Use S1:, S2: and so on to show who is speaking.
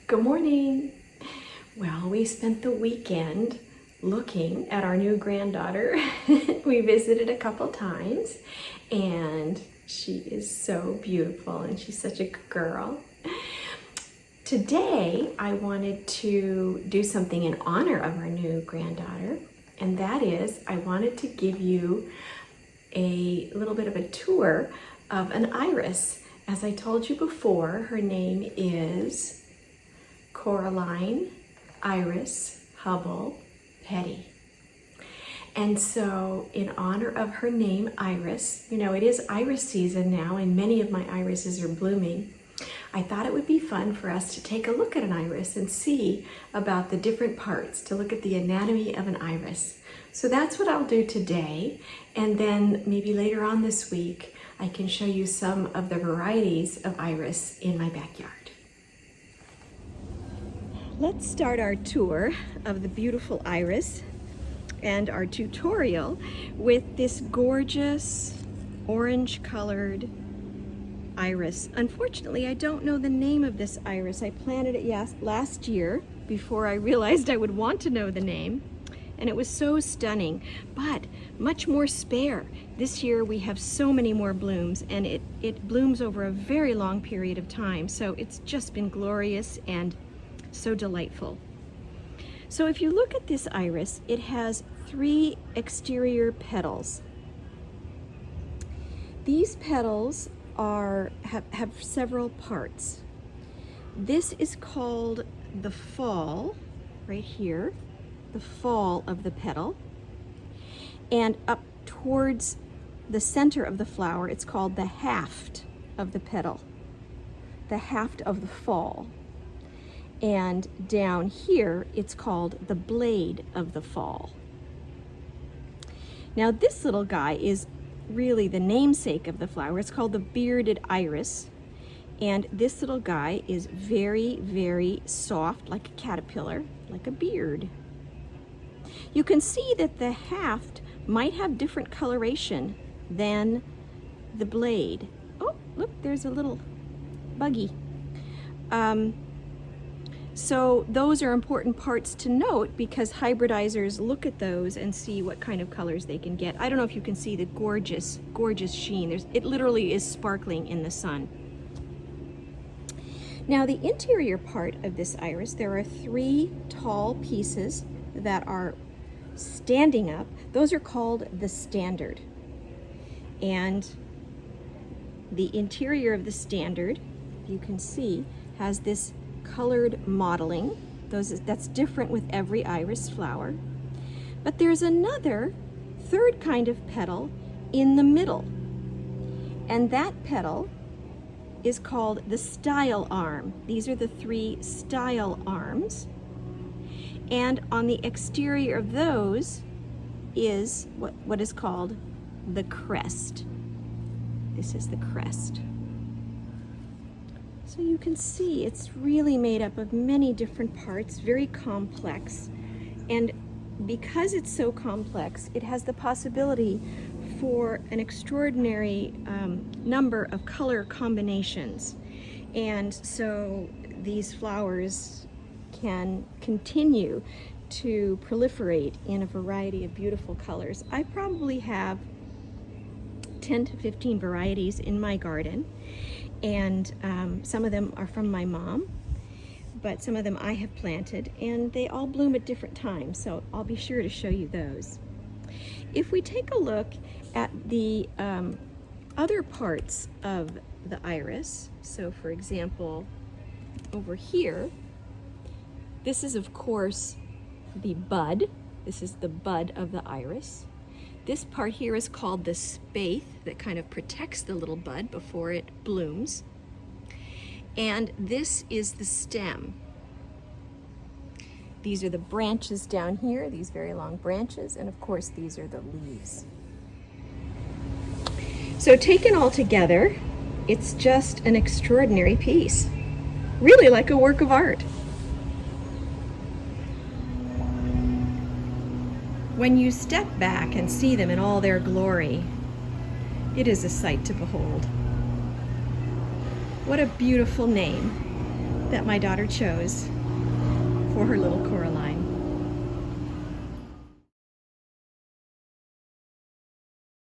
S1: Good morning. Well, we spent the weekend looking at our new granddaughter. We visited a couple times and she is so beautiful and she's such a good girl. Today, I wanted to do something in honor of our new granddaughter, and that is I wanted to give you a little bit of a tour of an iris. As I told you before, her name is Coraline Iris Hubble Petty. And so in honor of her name, Iris, you know, it is iris season now and many of my irises are blooming. I thought it would be fun for us to take a look at an iris and see about the different parts, to look at the anatomy of an iris. So that's what I'll do today, and then maybe later on this week I can show you some of the varieties of iris in my backyard. Let's start our tour of the beautiful iris and our tutorial with this gorgeous orange colored iris. Unfortunately, I don't know the name of this iris. I planted it last year before I realized I would want to know the name, and it was so stunning, but much more spare. This year we have so many more blooms, and it blooms over a very long period of time, so it's just been glorious and so delightful. So if you look at this iris, it has 3 exterior petals. These petals have several parts. This is called the fall, right here, the fall of the petal. And up towards the center of the flower, it's called the haft of the petal, the haft of the fall. And down here, it's called the blade of the fall. Now this little guy is really the namesake of the flower. It's called the bearded iris. And this little guy is very, very soft, like a caterpillar, like a beard. You can see that the haft might have different coloration than the blade. Oh, look, there's a little buggy. So those are important parts to note because hybridizers look at those and see what kind of colors they can get. I don't know if you can see the gorgeous, gorgeous sheen. It literally is sparkling in the sun. Now the interior part of this iris, there are 3 tall pieces that are standing up. Those are called the standard. And the interior of the standard, you can see, has this colored mottling. That's different with every iris flower. But there's another 3rd kind of petal in the middle. And that petal is called the style arm. These are the 3 style arms. And on the exterior of those is what is called the crest. This is the crest. So you can see it's really made up of many different parts, very complex. And because it's so complex, it has the possibility for an extraordinary number of color combinations. And so these flowers can continue to proliferate in a variety of beautiful colors. I probably have 10 to 15 varieties in my garden. And some of them are from my mom, but some of them I have planted, and they all bloom at different times, so I'll be sure to show you those. If we take a look at the other parts of the iris, so for example, over here, this is of course the bud. This is the bud of the iris. This part here is called the spathe that kind of protects the little bud before it blooms. And this is the stem. These are the branches down here, these very long branches, and of course these are the leaves. So taken all together, it's just an extraordinary piece. Really like a work of art. When you step back and see them in all their glory, it is a sight to behold. What a beautiful name. that my daughter chose for her little Coraline.